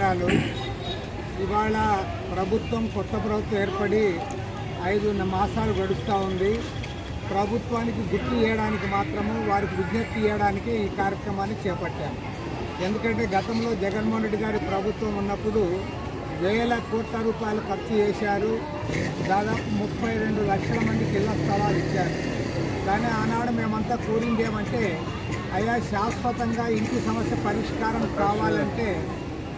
నమస్కారాలు. ఇవాళ కొత్త ప్రభుత్వం ఏర్పడి 5 మాసాలు గడుస్తూ ఉంది. ప్రభుత్వానికి గుర్తు చేయడానికి మాత్రము, వారికి విజ్ఞప్తి చేయడానికి ఈ కార్యక్రమాన్ని చేపట్టాము. ఎందుకంటే గతంలో జగన్మోహన్ రెడ్డి గారి ప్రభుత్వం ఉన్నప్పుడు వేల కోట్ల రూపాయలు ఖర్చు చేశారు. దాదాపు 32 లక్షల మందికి ఇళ్ల స్థలాలు ఇచ్చారు. కానీ ఆనాడు మేమంతా కోరింది ఏమంటే, అయ్యా శాశ్వతంగా ఇంటి సమస్య పరిష్కారం కావాలంటే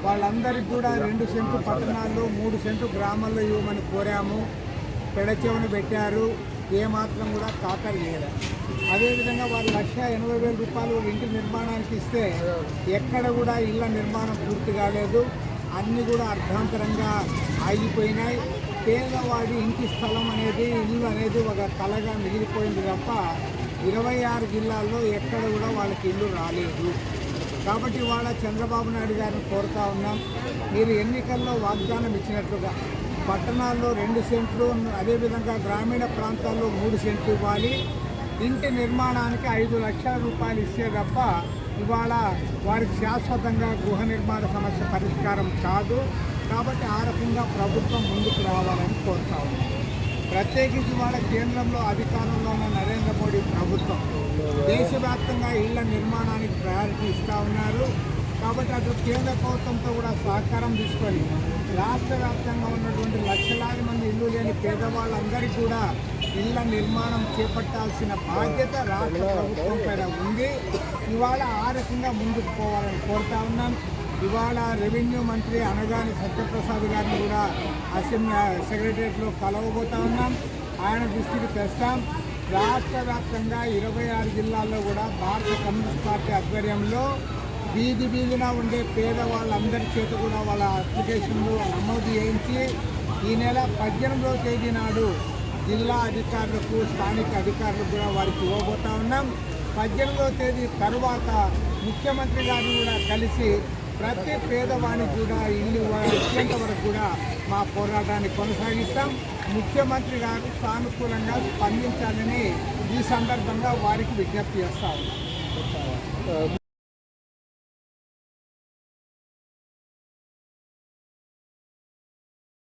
వాళ్ళందరికీ కూడా 2 సెంట్లు పట్టణాల్లో 3 సెంట్లు గ్రామాల్లో ఇవ్వమని కోరాము. పెడచెవును పెట్టారు, ఏమాత్రం కూడా ఖాతరు చేయలేదు. అదేవిధంగా వాళ్ళు 1,80,000 రూపాయలు ఇంటి నిర్మాణానికి ఇస్తే ఎక్కడ కూడా ఇళ్ల నిర్మాణం పూర్తి కాలేదు. అన్నీ కూడా అర్ధాంతరంగా ఆగిపోయినాయి. పేదవాడి ఇంటి స్థలం అనేది, ఇల్లు అనేది ఒక కళగా మిగిలిపోయింది తప్ప 26 జిల్లాల్లో ఎక్కడ కూడా వాళ్ళకి ఇల్లు రాలేదు. కాబట్టి వాళ్ళ చంద్రబాబు నాయుడు గారిని కోరుతా ఉన్నాం, మీరు ఎన్నికల్లో వాగ్దానం ఇచ్చినట్లుగా పట్టణాల్లో 2 సెంట్లు, అదేవిధంగా గ్రామీణ ప్రాంతాల్లో 3 సెంట్లు ఇవ్వాలి. ఇంటి నిర్మాణానికి 5 లక్షల రూపాయలు ఇస్తే తప్ప ఇవాళ వారికి శాశ్వతంగా గృహ నిర్మాణ సమస్య పరిష్కారం కాదు. కాబట్టి ఆ రకంగా ప్రభుత్వం ముందుకు రావాలని కోరుతా ఉన్నాం. ప్రత్యేకించి వాళ్ళ కేంద్రంలో అధికారంలో ఉన్న నరేంద్ర మోడీ ప్రభుత్వం దేశవ్యాప్తంగా ఇళ్ల నిర్మాణానికి ప్రయారిటీ ఇస్తూ ఉన్నారు. కాబట్టి అటు కేంద్ర ప్రభుత్వంతో కూడా సహకారం తీసుకొని రాష్ట్ర వ్యాప్తంగా ఉన్నటువంటి లక్షలాది మంది ఇల్లు లేని పేదవాళ్ళందరికీ కూడా ఇళ్ల నిర్మాణం చేపట్టాల్సిన బాధ్యత రాష్ట్ర ప్రభుత్వం పైన ఉంది. ఇవాళ ఆ రకంగా ముందుకు పోవాలని కోరుతా ఉన్నాం. ఇవాళ రెవెన్యూ మంత్రి అనగాని సత్యప్రసాద్ గారిని కూడా అసెంబ్లీ సెక్రటరియట్లో కలవబోతా ఉన్నాం. ఆయన దృష్టికి తెస్తాం. రాష్ట్ర వ్యాప్తంగా 26 జిల్లాల్లో కూడా భారత కమ్యూనిస్ట్ పార్టీ ఆధ్వర్యంలో వీధిన ఉండే పేదవాళ్ళందరి చేత కూడా వాళ్ళ అప్లికేషన్లు నమోదు చేయించి ఈ నెల 18వ తేదీ నాడు జిల్లా అధికారులకు, స్థానిక అధికారులకు కూడా వారికి ఇవ్వబోతా ఉన్నాం. 18వ తేదీ తరువాత ముఖ్యమంత్రి గారిని కూడా కలిసి ప్రతి పేదవానికి కూడా ఇల్లు ఇచ్చేంత వరకు కూడా మా పోరాటాన్ని కొనసాగిస్తాం. ముఖ్యమంత్రి గారు సానుకూలంగా స్పందించాలని ఈ సందర్భంగా వారికి విజ్ఞప్తి చేస్తా ఉన్నాం.